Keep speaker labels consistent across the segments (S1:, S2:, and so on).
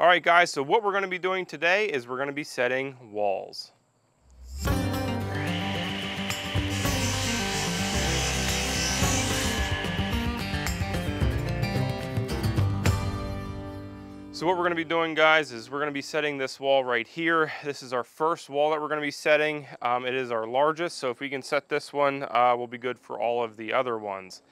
S1: All right, guys, so what we're going to be doing today is we're going to be setting walls. So what we're going to be doing, guys, is we're going to be setting this wall right here. This is our first wall that we're going to be setting. It is our largest, so if we can set this one, we'll be good for all of the other ones.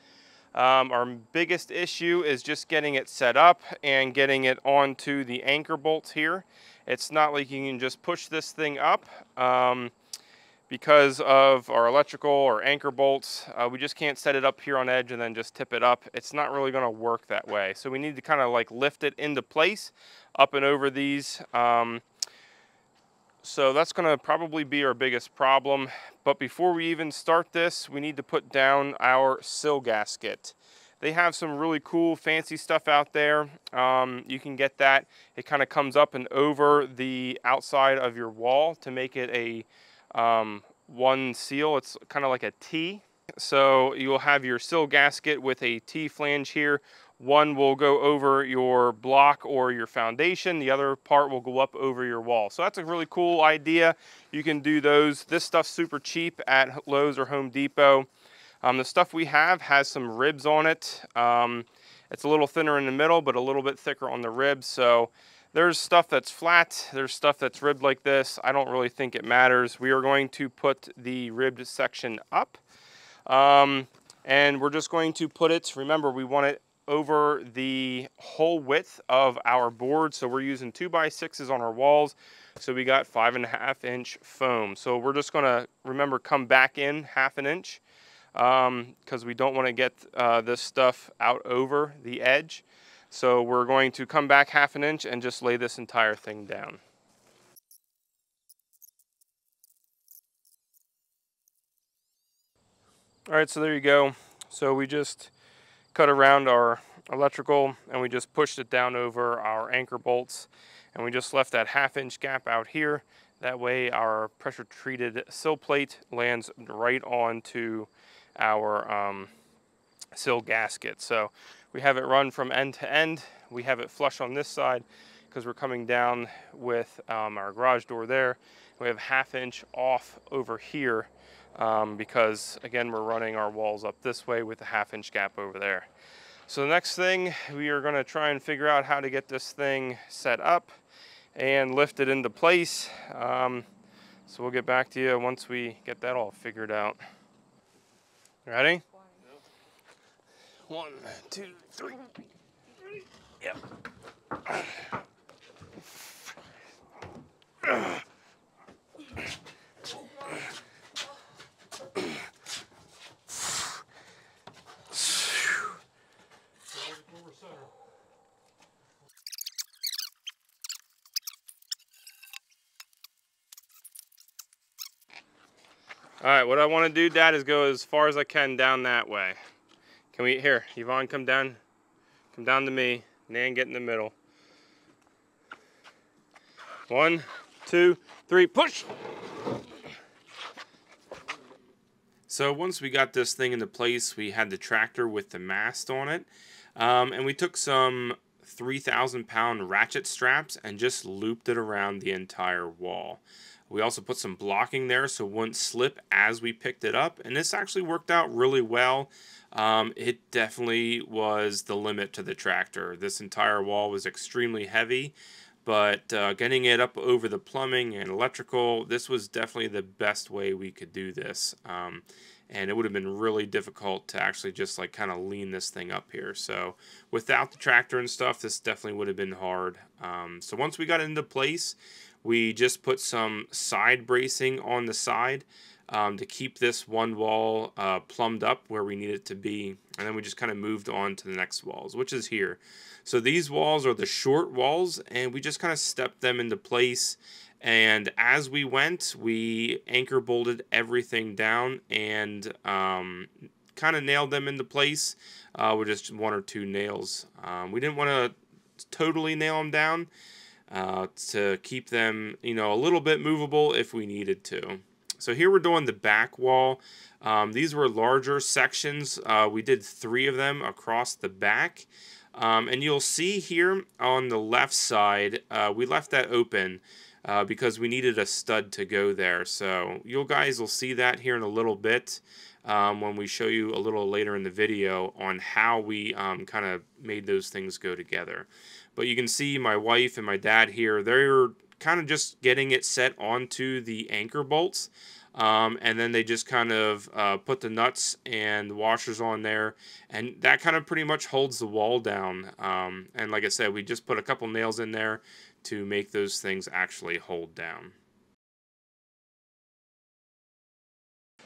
S1: Our biggest issue is just getting it set up and getting it onto the anchor bolts here. It's not like you can just push this thing up. Because of our electrical or anchor bolts, we just can't set it up here on edge and then just tip it up. It's not really going to work that way. So we need to kind of like lift it into place up and over these. So that's going to probably be our biggest problem. But before we even start this, we need to put down our sill gasket. They have some really cool fancy stuff out there. You can get that. It kind of comes up and over the outside of your wall to make it a one seal. It's kind of like a T. So you'll have your sill gasket with a T flange here. One will go over your block or your foundation. The other part will go up over your wall. So that's a really cool idea. You can do those. This stuff's super cheap at Lowe's or Home Depot. The stuff we have has some ribs on it. It's a little thinner in the middle, but a little bit thicker on the ribs. So there's stuff that's flat, there's stuff that's ribbed like this. I don't really think it matters. We are going to put the ribbed section up. And we're just going to put it, remember we want it over the whole width of our board. So we're using 2x6s on our walls. So we got 5.5 inch foam. So we're just gonna, remember, come back in 1/2 inch because we don't wanna get this stuff out over the edge. So we're going to come back 1/2 inch and just lay this entire thing down. All right, so there you go. So we just cut around our electrical and we just pushed it down over our anchor bolts, and we just left that 1/2 inch gap out here. That way our pressure treated sill plate lands right onto our sill gasket. So we have it run from end to end. We have it flush on this side because we're coming down with our garage door there. We have 1/2 inch off over here because, again, we're running our walls up this way with a 1/2 inch gap over there. So the next thing, we are going to try and figure out how to get this thing set up and lift it into place. So we'll get back to you once we get that all figured out. Ready? 1, 2, 3. Yep. All right, what I want to do, Dad, is go as far as I can down that way. Can we, here, Yvonne, come down to me. Nan, get in the middle. 1, 2, 3, push! So once we got this thing into place, we had the tractor with the mast on it. And we took some 3,000-pound ratchet straps and just looped it around the entire wall. We also put some blocking there so it wouldn't slip as we picked it up, and this actually worked out really well. It definitely was the limit to the tractor. This entire wall was extremely heavy, but getting it up over the plumbing and electrical, this was definitely the best way we could do this. And it would have been really difficult to actually just like kind of lean this thing up here. So without the tractor and stuff, this definitely would have been hard. So once we got it into place, we just put some side bracing on the side to keep this one wall plumbed up where we need it to be. And then we just kind of moved on to the next walls, which is here. So these walls are the short walls, and we just kind of stepped them into place. And as we went, we anchor bolted everything down and kind of nailed them into place with just 1 or 2 nails. We didn't want to totally nail them down to keep them, you know, a little bit movable if we needed to. So here we're doing the back wall. These were larger sections. We did 3 of them across the back. And you'll see here on the left side, we left that open because we needed a stud to go there. So you guys will see that here in a little bit when we show you a little later in the video on how we kind of made those things go together. But you can see my wife and my dad here, they're kind of just getting it set onto the anchor bolts. And then they just kind of put the nuts and washers on there, and that kind of pretty much holds the wall down. And like I said, we just put a couple nails in there to make those things actually hold down.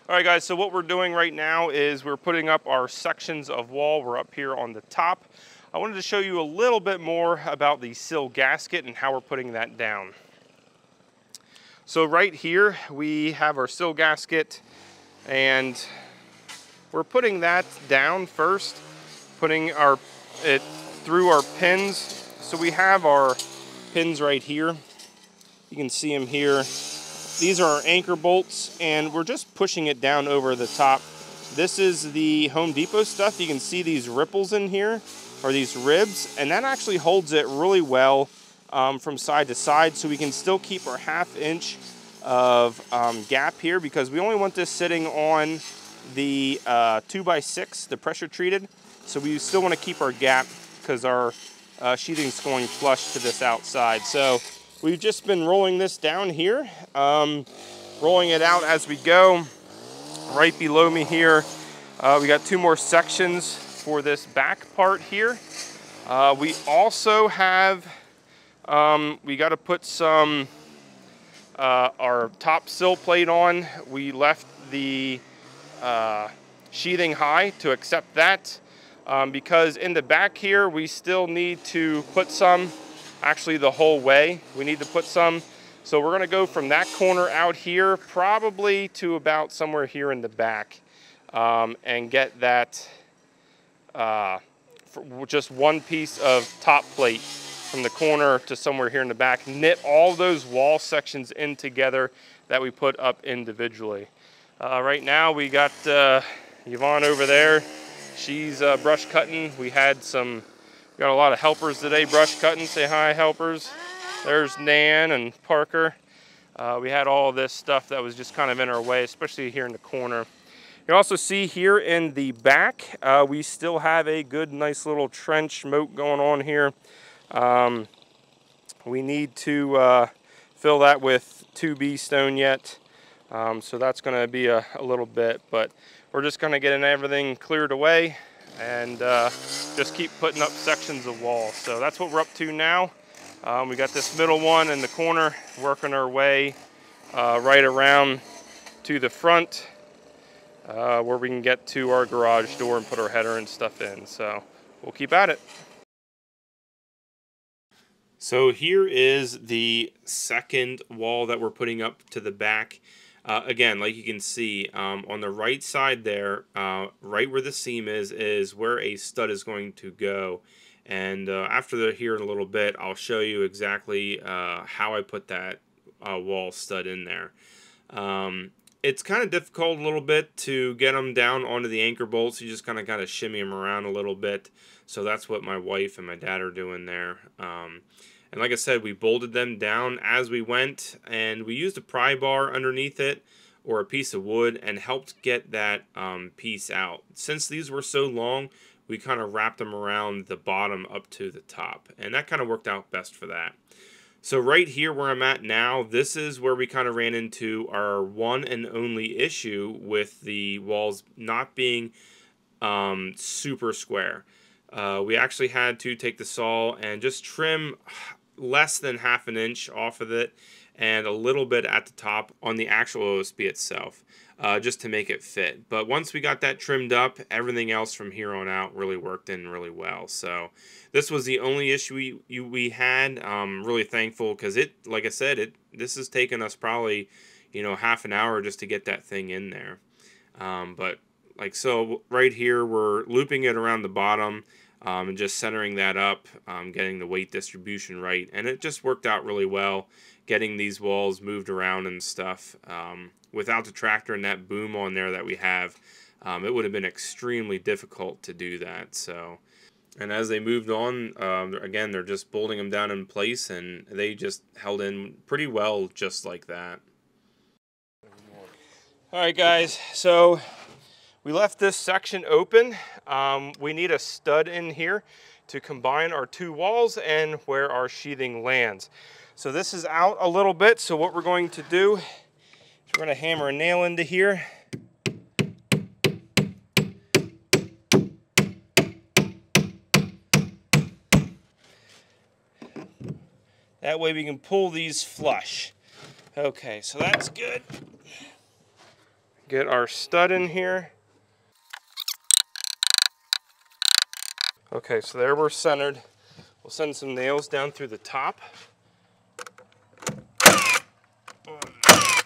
S1: Alright guys, so what we're doing right now is we're putting up our sections of wall. We're up here on the top. I wanted to show you a little bit more about the sill gasket and how we're putting that down. So right here we have our sill gasket, and we're putting that down first, putting it through our pins. So we have our pins right here. You can see them here. These are our anchor bolts, and we're just pushing it down over the top. This is the Home Depot stuff. You can see these ripples in here, or these ribs, and that actually holds it really well from side to side, so we can still keep our 1/2 inch of gap here, because we only want this sitting on the 2x6, the pressure treated. So we still want to keep our gap because our sheathing's going flush to this outside. So we've just been rolling this down here, rolling it out as we go. Right below me here, we got 2 more sections for this back part here. We also have, we got to put some our top sill plate on. We left the sheathing high to accept that, because in the back here we still need to put some, actually the whole way we need to put some. So we're going to go from that corner out here probably to about somewhere here in the back, and get that for just one piece of top plate from the corner to somewhere here in the back, knit all those wall sections in together that we put up individually. Right now we got Yvonne over there. She's brush cutting. We got a lot of helpers today brush cutting. Say hi, helpers. There's Nan and Parker. We had all this stuff that was just kind of in our way, especially here in the corner. You also see here in the back, we still have a good, nice little trench moat going on here. We need to fill that with 2B stone yet, so that's going to be a little bit, but we're just going to get everything cleared away and just keep putting up sections of wall. So that's what we're up to now. We got this middle one in the corner, working our way right around to the front, where we can get to our garage door and put our header and stuff in. So we'll keep at it. So here is the second wall that we're putting up to the back. Again, like you can see, on the right side there, right where the seam is where a stud is going to go. And after here in a little bit, I'll show you exactly how I put that wall stud in there. It's kind of difficult a little bit to get them down onto the anchor bolts. You just kind of shimmy them around a little bit. So that's what my wife and my dad are doing there. And like I said, we bolted them down as we went, and we used a pry bar underneath it or a piece of wood and helped get that piece out. Since these were so long, we kind of wrapped them around the bottom up to the top, and that kind of worked out best for that. So right here where I'm at now, this is where we kind of ran into our one and only issue with the walls not being super square. We actually had to take the saw and just trim less than 1/2 inch off of it and a little bit at the top on the actual OSB itself, just to make it fit. But once we got that trimmed up, everything else from here on out really worked in really well. So this was the only issue we had. Really thankful, because like I said, this has taken us probably, half an hour just to get that thing in there. But like so, right here we're looping it around the bottom. And just centering that up, getting the weight distribution right, and it just worked out really well, getting these walls moved around and stuff. Without the tractor and that boom on there that we have, it would have been extremely difficult to do that. So And as they moved on, again, they're just bolting them down in place, and they just held in pretty well just like that. All right, guys, so we left this section open. We need a stud in here to combine our two walls and where our sheathing lands. So this is out a little bit, so what we're going to do is we're going to hammer a nail into here. That way we can pull these flush. Okay, so that's good. Get our stud in here. Okay, so there we're centered. We'll send some nails down through the top. 1,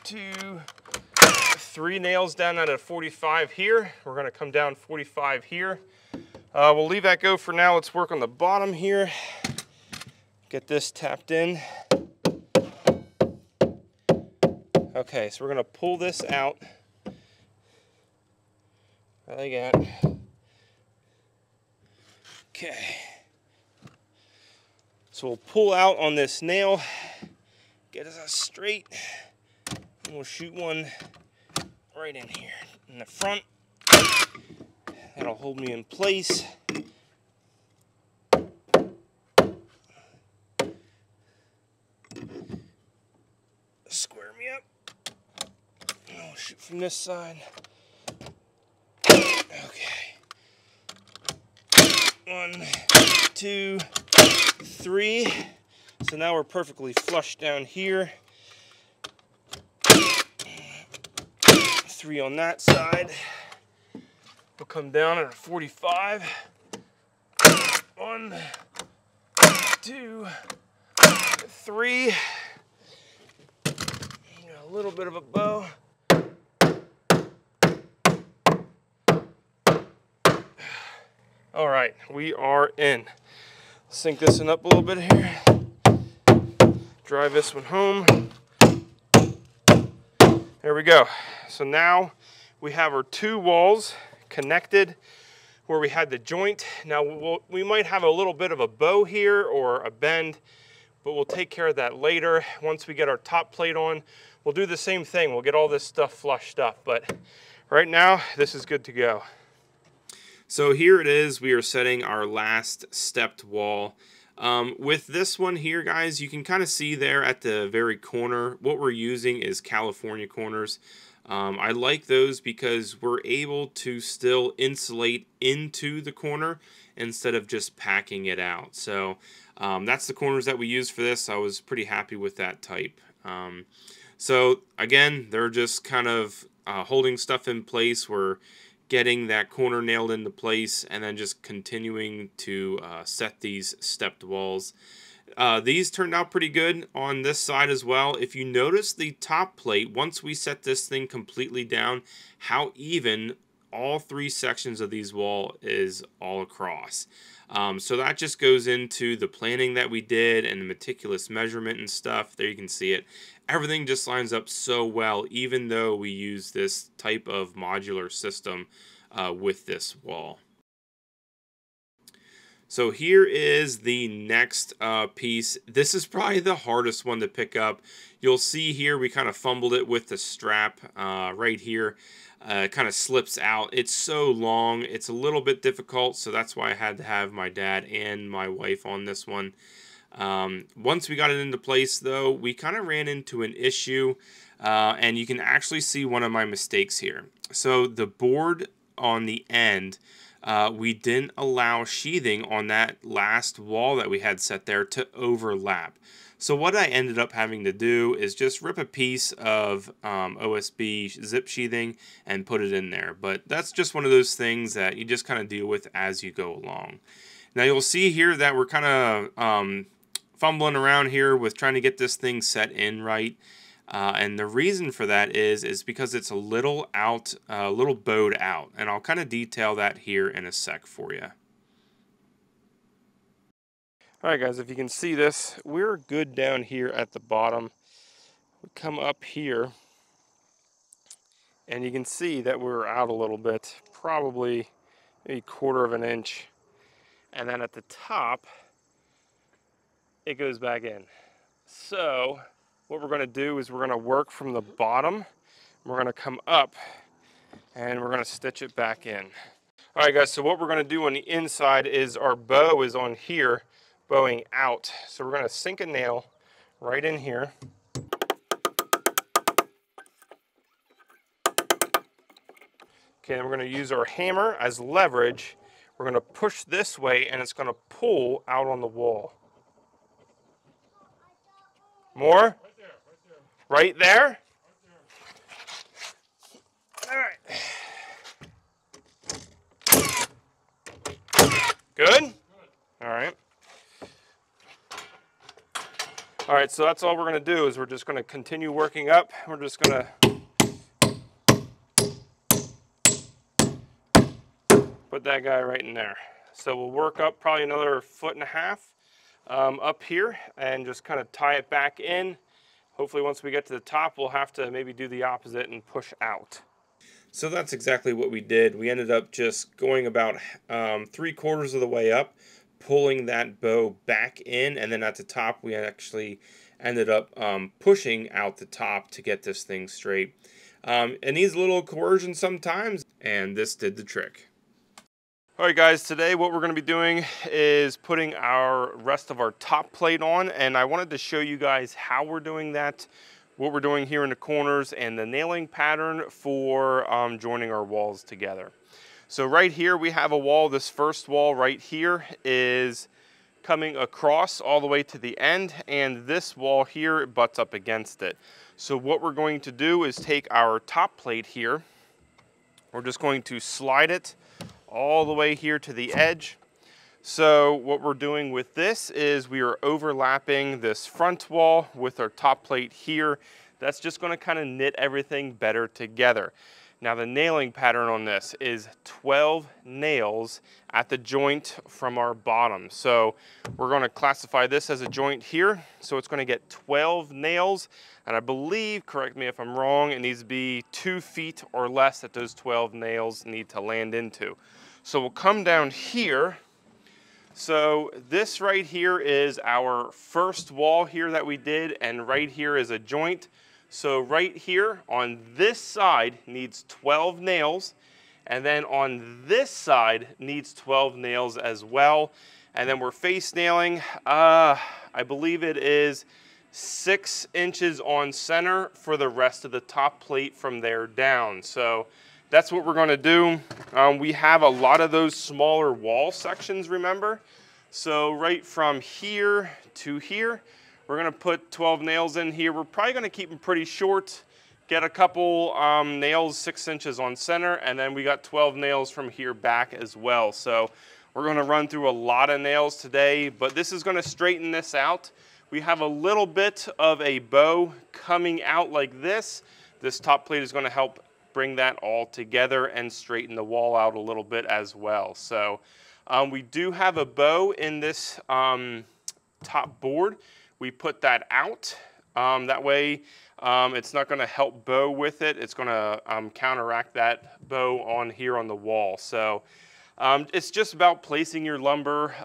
S1: 2, 3 nails down at a 45 here. We're going to come down 45 here. We'll leave that go for now. Let's work on the bottom here. Get this tapped in. Okay, so we're going to pull this out. Like that. Okay. So we'll pull out on this nail, get us straight, and we'll shoot one right in here in the front. That'll hold me in place. Square me up. And I'll shoot from this side. Okay. 1, 2, 3. So now we're perfectly flush down here. 3 on that side. We'll come down at a 45. 1, 2, 3. A little bit of a bow. All right, we are in. Sink this one up a little bit here. Drive this one home. There we go. So now we have our two walls connected where we had the joint. Now we might have a little bit of a bow here or a bend, but we'll take care of that later. Once we get our top plate on, we'll do the same thing. We'll get all this stuff flushed up, but right now this is good to go. So here it is. We are setting our last stepped wall. With this one here, guys, you can kind of see there at the very corner, what we're using is California corners. I like those because we're able to still insulate into the corner instead of just packing it out. So that's the corners that we use for this. I was pretty happy with that type. So again, they're just kind of holding stuff in place. We're getting that corner nailed into place and then just continuing to set these stepped walls. These turned out pretty good on this side as well. If you notice the top plate, once we set this thing completely down, how even all 3 sections of these wall is all across. So that just goes into the planning that we did and the meticulous measurement and stuff. There you can see it. Everything just lines up so well, even though we use this type of modular system with this wall. So here is the next piece. This is probably the hardest one to pick up. You'll see here we kind of fumbled it with the strap right here. It kind of slips out. It's so long. It's a little bit difficult, so that's why I had to have my dad and my wife on this one. Once we got it into place, though, we kind of ran into an issue, and you can actually see one of my mistakes here. So the board on the end, we didn't allow sheathing on that last wall that we had set there to overlap. So what I ended up having to do is just rip a piece of OSB zip sheathing and put it in there. But that's just one of those things that you just kind of deal with as you go along. Now you'll see here that we're kind of fumbling around here with trying to get this thing set in right. And the reason for that is because it's a little bowed out. And I'll kind of detail that here in a sec for you. Alright guys, if you can see this, we're good down here at the bottom. We come up here, and you can see that we're out a little bit, probably a 1/4 of an inch.
S2: and then at the top, it goes back in. So what we're gonna do is we're gonna work from the bottom. We're gonna come up and we're gonna stitch it back in. All right, guys, so what we're gonna do on the inside is our bow is on here, bowing out. So we're gonna sink a nail right in here. Okay, then we're gonna use our hammer as leverage. We're gonna push this way and it's gonna pull out on the wall. More? Right there? All right. Good? All right. All right, so that's all we're gonna do is we're just gonna continue working up. We're just gonna put that guy right in there. So we'll work up probably another 1.5 feet up here and just kind of tie it back in. Hopefully once we get to the top, we'll have to maybe do the opposite and push out.
S1: So that's exactly what we did. We ended up just going about 3/4 of the way up, pulling that bow back in, and then at the top we actually ended up pushing out the top to get this thing straight. It needs a little coercion sometimes, and this did the trick.
S2: All right, guys, today what we're going to be doing is putting our rest of our top plate on, and I wanted to show you guys how we're doing that, what we're doing here in the corners, and the nailing pattern for joining our walls together. So right here we have a wall. This first wall right here is coming across all the way to the end, and this wall here butts up against it. So what we're going to do is take our top plate here, we're just going to slide it all the way here to the edge. So what we're doing with this is we are overlapping this front wall with our top plate here. That's just going to kind of knit everything better together. Now the nailing pattern on this is 12 nails at the joint from our bottom. So we're going to classify this as a joint here. So it's going to get 12 nails, and I believe, correct me if I'm wrong, it needs to be 2 feet or less that those 12 nails need to land into. So we'll come down here. So this right here is our first wall here that we did, and right here is a joint. So right here on this side needs 12 nails, and then on this side needs 12 nails as well. And then we're face nailing, I believe it is 6 inches on center for the rest of the top plate from there down. So that's what we're going to do. We have a lot of those smaller wall sections, remember? So right from here to here, we're going to put 12 nails in here. We're probably going to keep them pretty short, get a couple nails 6 inches on center, and then we got 12 nails from here back as well. So we're going to run through a lot of nails today, but this is going to straighten this out. We have a little bit of a bow coming out like this. This top plate is going to help bring that all together and straighten the wall out a little bit as well. So we do have a bow in this top board. We put that out. That way it's not going to help bow with it. It's going to counteract that bow on here on the wall. So it's just about placing your lumber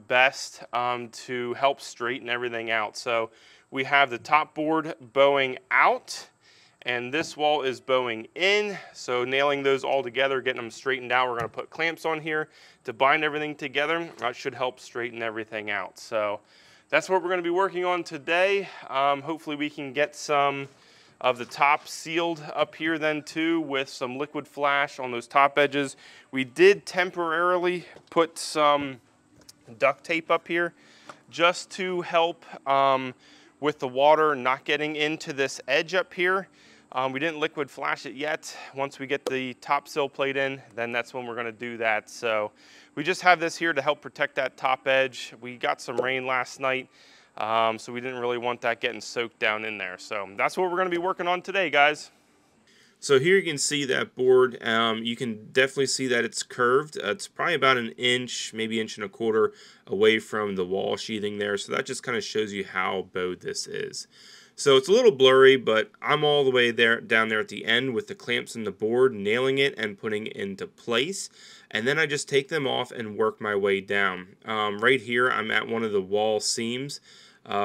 S2: best to help straighten everything out. So we have the top board bowing out, and this wall is bowing in. So nailing those all together, getting them straightened out. We're going to put clamps on here to bind everything together. That should help straighten everything out. So that's what we're going to be working on today. Hopefully we can get some of the top sealed up here then too with some liquid flash on those top edges. We did temporarily put some duct tape up here just to help with the water not getting into this edge up here. We didn't liquid flash it yet. Once we get the top sill plate in, then that's when we're going to do that. So we just have this here to help protect that top edge. We got some rain last night, so we didn't really want that getting soaked down in there. So that's what we're going to be working on today, guys.
S1: So here you can see that board. You can definitely see that it's curved. It's probably about 1 inch, maybe 1.25 inches away from the wall sheathing there. So that just kind of shows you how bowed this is. So it's a little blurry, but I'm all the way down there at the end with the clamps in the board, nailing it and putting it into place. And then I just take them off and work my way down. Right here, I'm at one of the wall seams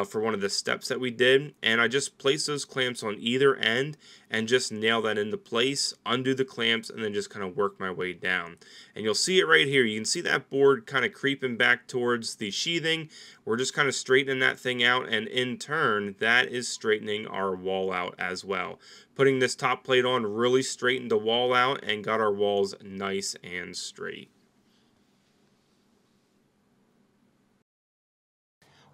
S1: for one of the steps that we did, and I just place those clamps on either end and just nail that into place, undo the clamps, and then just kind of work my way down. And you'll see it right here. You can see that board kind of creeping back towards the sheathing. We're just kind of straightening that thing out, and in turn, that is straightening our wall out as well. Putting this top plate on really straightened the wall out and got our walls nice and straight.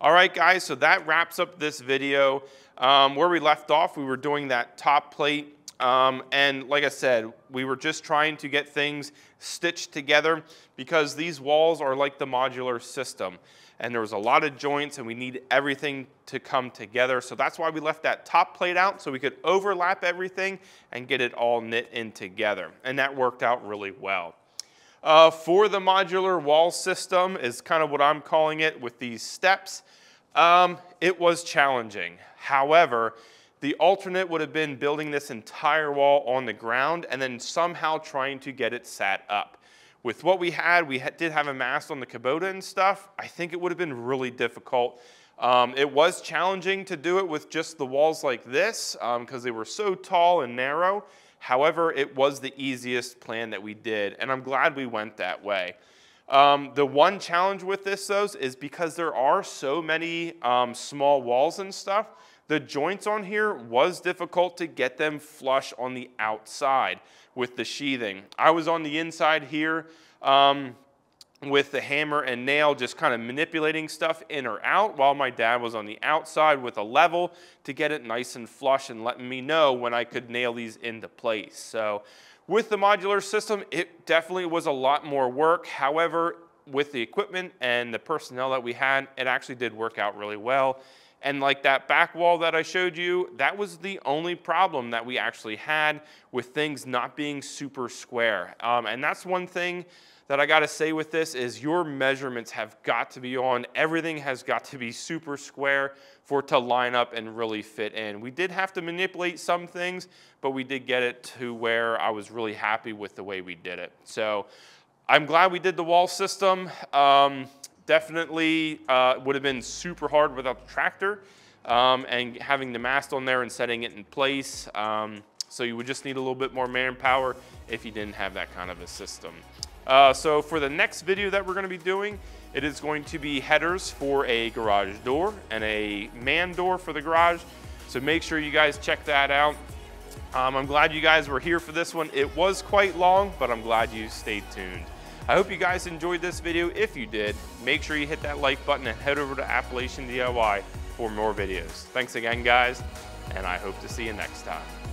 S2: All right, guys, so that wraps up this video. Where we left off, we were doing that top plate. And like I said, we were just trying to get things stitched together because these walls are like the modular system. And there was a lot of joints and we need everything to come together. So that's why we left that top plate out so we could overlap everything and get it all knit in together. And that worked out really well. For the modular wall system is kind of what I'm calling it with these steps. It was challenging. However, the alternate would have been building this entire wall on the ground and then somehow trying to get it sat up. With what we did have a mast on the Kubota and stuff. I think it would have been really difficult. It was challenging to do it with just the walls like this because they were so tall and narrow. However, it was the easiest plan that we did, and I'm glad we went that way. The one challenge with this, though, is because there are so many small walls and stuff, the joints on here was difficult to get them flush on the outside with the sheathing. I was on the inside here with the hammer and nail just kind of manipulating stuff in or out while my dad was on the outside with a level to get it nice and flush and letting me know when I could nail these into place. So with the modular system, it definitely was a lot more work. However, with the equipment and the personnel that we had, it actually did work out really well. And like that back wall that I showed you, that was the only problem that we actually had with things not being super square. And that's one thing that I gotta say with this is your measurements have got to be on. Everything has got to be super square for it to line up and really fit in. We did have to manipulate some things, but we did get it to where I was really happy with the way we did it. So I'm glad we did the wall system. Definitely would have been super hard without the tractor and having the mast on there and setting it in place. So you would just need a little bit more manpower if you didn't have that kind of a system. So for the next video that we're going to be doing, it is going to be headers for a garage door and a man door for the garage. So make sure you guys check that out. I'm glad you guys were here for this one. It was quite long, but I'm glad you stayed tuned. I hope you guys enjoyed this video. If you did, make sure you hit that like button and head over to Appalachian DIY for more videos. Thanks again, guys, and I hope to see you next time.